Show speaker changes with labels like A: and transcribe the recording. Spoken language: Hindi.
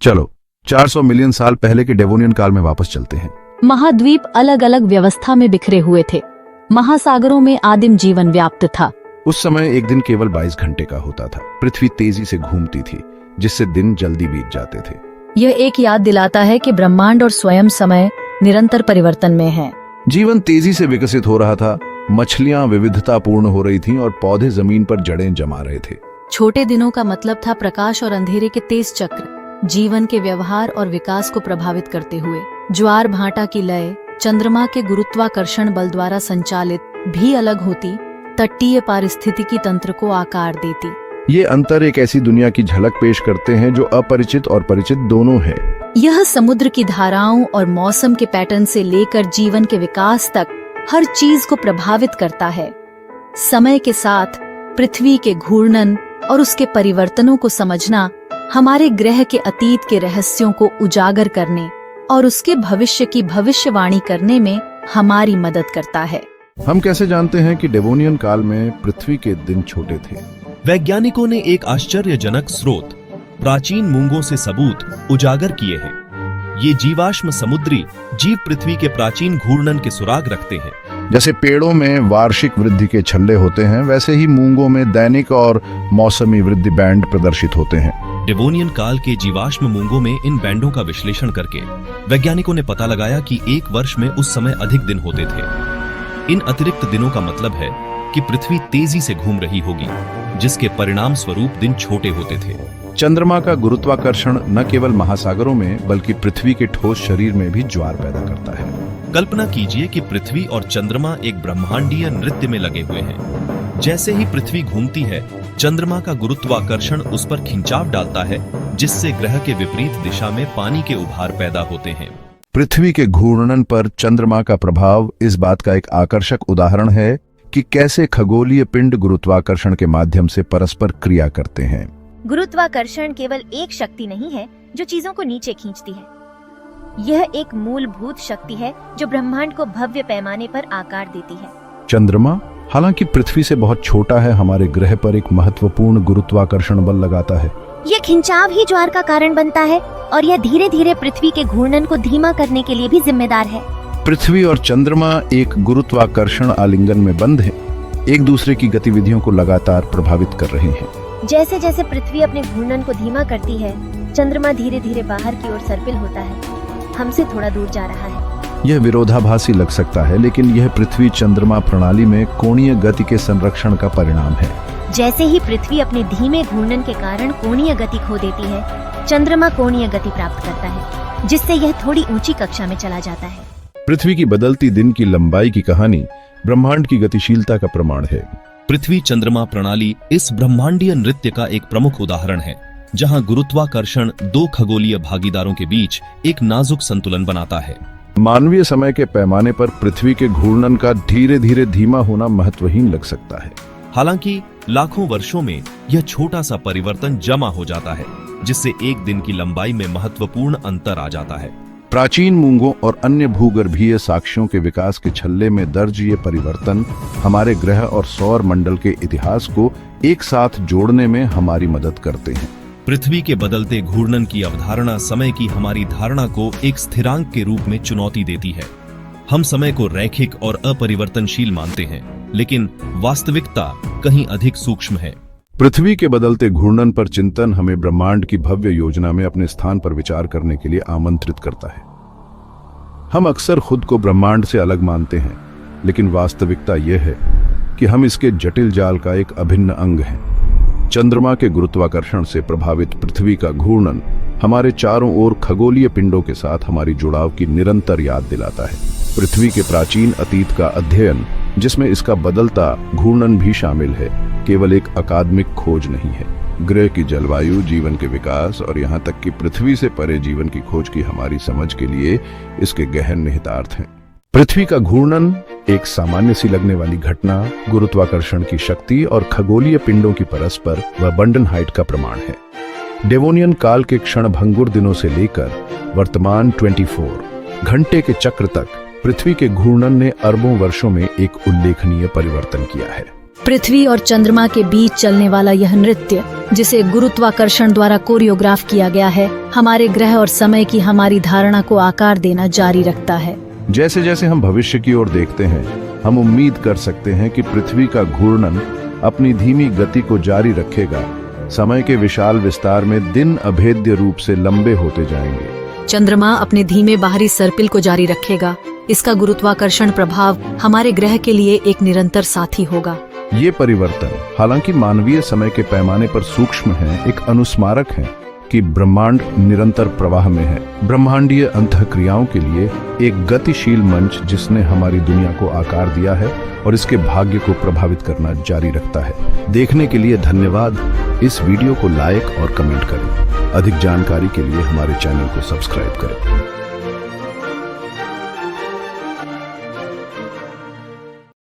A: चलो 400 मिलियन साल पहले के डेवोनियन काल में वापस चलते हैं।
B: महाद्वीप अलग अलग व्यवस्था में बिखरे हुए थे। महासागरों में आदिम जीवन व्याप्त था।
A: उस समय एक दिन केवल 22 घंटे का होता था। पृथ्वी तेजी से घूमती थी, जिससे दिन जल्दी बीत जाते थे।
B: यह एक याद दिलाता है कि ब्रह्मांड और स्वयं समय निरंतर परिवर्तन में है।
A: जीवन तेजी से विकसित हो रहा था। मछलियां विविधतापूर्ण हो रही थीं और पौधे जमीन पर जड़ें जमा रहे थे।
B: छोटे दिनों का मतलब था प्रकाश और अंधेरे के तेज चक्र, जीवन के व्यवहार और विकास को प्रभावित करते हुए। ज्वार भाटा की लय चंद्रमा के गुरुत्वाकर्षण बल द्वारा संचालित भी अलग होती, तटीय पारिस्थितिकी तंत्र को आकार देती।
A: ये अंतर एक ऐसी दुनिया की झलक पेश करते हैं जो अपरिचित और परिचित दोनों है।
B: यह समुद्र की धाराओं और मौसम के पैटर्न से लेकर जीवन के विकास तक हर चीज को प्रभावित करता है। समय के साथ पृथ्वी के घूर्णन और उसके परिवर्तनों को समझना हमारे ग्रह के अतीत के रहस्यों को उजागर करने और उसके भविष्य की भविष्यवाणी करने में हमारी मदद करता है।
A: हम कैसे जानते हैं कि डेवोनियन काल में पृथ्वी के दिन छोटे थे?
C: वैज्ञानिकों ने एक आश्चर्यजनक स्रोत, प्राचीन मूंगों से सबूत उजागर किए हैं। ये जीवाश्म समुद्री जीव पृथ्वी के प्राचीन घूर्णन के सुराग रखते हैं।
A: जैसे पेड़ों में वार्षिक वृद्धि के छल्ले होते हैं, वैसे ही मूंगों में दैनिक और मौसमी वृद्धि बैंड प्रदर्शित होते हैं।
C: डेवोनियन काल के जीवाश्म मूंगों में इन बैंडों का विश्लेषण करके वैज्ञानिकों ने पता लगाया कि एक वर्ष में उस समय अधिक दिन होते थे। इन अतिरिक्त दिनों का मतलब है कि पृथ्वी तेजी से घूम रही होगी, जिसके परिणाम स्वरूप दिन छोटे होते थे।
A: चंद्रमा का गुरुत्वाकर्षण न केवल महासागरों में बल्कि पृथ्वी के ठोस शरीर में भी ज्वार पैदा करता है।
C: कल्पना कीजिए कि पृथ्वी और चंद्रमा एक ब्रह्मांडीय नृत्य में लगे हुए हैं। जैसे ही पृथ्वी घूमती है, चंद्रमा का गुरुत्वाकर्षण उस पर खिंचाव डालता है, जिससे ग्रह के विपरीत दिशा में पानी के उभार पैदा होते हैं।
A: पृथ्वी के घूर्णन पर चंद्रमा का प्रभाव इस बात का एक आकर्षक उदाहरण है कि कैसे खगोलीय पिंड गुरुत्वाकर्षण के माध्यम से परस्पर क्रिया करते हैं।
D: गुरुत्वाकर्षण केवल एक शक्ति नहीं है जो चीजों को नीचे खींचती है। यह एक मूलभूत शक्ति है जो ब्रह्मांड को भव्य पैमाने पर आकार देती है।
A: चंद्रमा हालांकि पृथ्वी से बहुत छोटा है, हमारे ग्रह पर एक महत्वपूर्ण गुरुत्वाकर्षण बल लगाता है।
D: यह खिंचाव ही ज्वार का कारण बनता है और यह धीरे धीरे पृथ्वी के घूर्णन को धीमा करने के लिए भी जिम्मेदार है।
A: पृथ्वी और चंद्रमा एक गुरुत्वाकर्षण आलिंगन में बंद हैं, एक दूसरे की गतिविधियों को लगातार प्रभावित कर रहे हैं।
D: जैसे जैसे पृथ्वी अपने घूर्णन को धीमा करती है, चंद्रमा धीरे धीरे बाहर की ओर सर्पिल होता है, हमसे थोड़ा दूर जा रहा है।
A: यह विरोधाभासी लग सकता है, लेकिन यह पृथ्वी चंद्रमा प्रणाली में कोणीय गति के संरक्षण का परिणाम है।
D: जैसे ही पृथ्वी अपने धीमे घूर्णन के कारण कोणीय गति खो देती है, चंद्रमा कोणीय गति प्राप्त करता है, जिससे यह थोड़ी ऊंची कक्षा में चला जाता है।
A: पृथ्वी की बदलती दिन की लंबाई की कहानी ब्रह्मांड की गतिशीलता का प्रमाण है।
C: पृथ्वी चंद्रमा प्रणाली इस ब्रह्मांडीय नृत्य का एक प्रमुख उदाहरण है, जहां गुरुत्वाकर्षण दो खगोलीय भागीदारों के बीच एक नाजुक संतुलन बनाता है।
A: मानवीय समय के पैमाने पर पृथ्वी के घूर्णन का धीरे धीरे धीमा होना महत्वहीन लग सकता है।
C: हालांकि लाखों वर्षों में यह छोटा सा परिवर्तन जमा हो जाता है, जिससे एक दिन की लंबाई में महत्वपूर्ण अंतर आ जाता है।
A: प्राचीन मूंगों और अन्य भूगर्भीय साक्ष्यों के विकास के छल्ले में दर्ज ये परिवर्तन हमारे ग्रह और सौर मंडल के इतिहास को एक साथ जोड़ने में हमारी मदद करते हैं।
C: पृथ्वी के बदलते घूर्णन की अवधारणा समय की हमारी धारणा को एक स्थिरांक के रूप में चुनौती देती है। हम समय को रैखिक और अपरिवर्तनशील मानते हैं, लेकिन वास्तविकता कहीं अधिक सूक्ष्म है।
A: पृथ्वी के बदलते घूर्णन पर चिंतन हमें ब्रह्मांड की भव्य योजना में अपने स्थान पर विचार करने के लिए आमंत्रित करता है। हम अक्सर खुद को ब्रह्मांड से अलग मानते हैं, लेकिन वास्तविकता यह है कि हम इसके जटिल जाल का एक अभिन्न अंग हैं। चंद्रमा के गुरुत्वाकर्षण से प्रभावित पृथ्वी का घूर्णन हमारे चारों ओर खगोलीय पिंडों के साथ हमारी जुड़ाव की निरंतर याद दिलाता है। पृथ्वी के प्राचीन अतीत का अध्ययन, जिसमें इसका बदलता घूर्णन भी शामिल है, केवल एक अकादमिक खोज नहीं है। ग्रह की जलवायु, जीवन के विकास और यहाँ तक कि पृथ्वी से परे जीवन की खोज की हमारी समझ के लिए इसके गहन निहितार्थ हैं। पृथ्वी का घूर्णन एक सामान्य सी लगने वाली घटना, गुरुत्वाकर्षण की शक्ति और खगोलीय पिंडों की परस्पर व बंडन हाइट का प्रमाण है। डेवोनियन काल के क्षणभंगुर दिनों से लेकर वर्तमान 24 घंटे के चक्र तक पृथ्वी के घूर्णन ने अरबों वर्षों में एक उल्लेखनीय परिवर्तन किया है।
B: पृथ्वी और चंद्रमा के बीच चलने वाला यह नृत्य, जिसे गुरुत्वाकर्षण द्वारा कोरियोग्राफ किया गया है, हमारे ग्रह और समय की हमारी धारणा को आकार देना जारी रखता है।
A: जैसे जैसे हम भविष्य की ओर देखते हैं, हम उम्मीद कर सकते हैं कि पृथ्वी का घूर्णन अपनी धीमी गति को जारी रखेगा। समय के विशाल विस्तार में दिन अभेद्य रूप से लंबे होते जाएंगे।
B: चंद्रमा अपने धीमे बाहरी सर्पिल को जारी रखेगा। इसका गुरुत्वाकर्षण प्रभाव हमारे ग्रह के लिए एक निरंतर साथी होगा।
A: ये परिवर्तन, हालांकि मानवीय समय के पैमाने पर सूक्ष्म है, एक अनुस्मारक है कि ब्रह्मांड निरंतर प्रवाह में है। ब्रह्मांडीय अंतःक्रियाओं के लिए एक गतिशील मंच जिसने हमारी दुनिया को आकार दिया है और इसके भाग्य को प्रभावित करना जारी रखता है। देखने के लिए धन्यवाद। इस वीडियो को लाइक और कमेंट करें। अधिक जानकारी के लिए हमारे चैनल को सब्सक्राइब करें।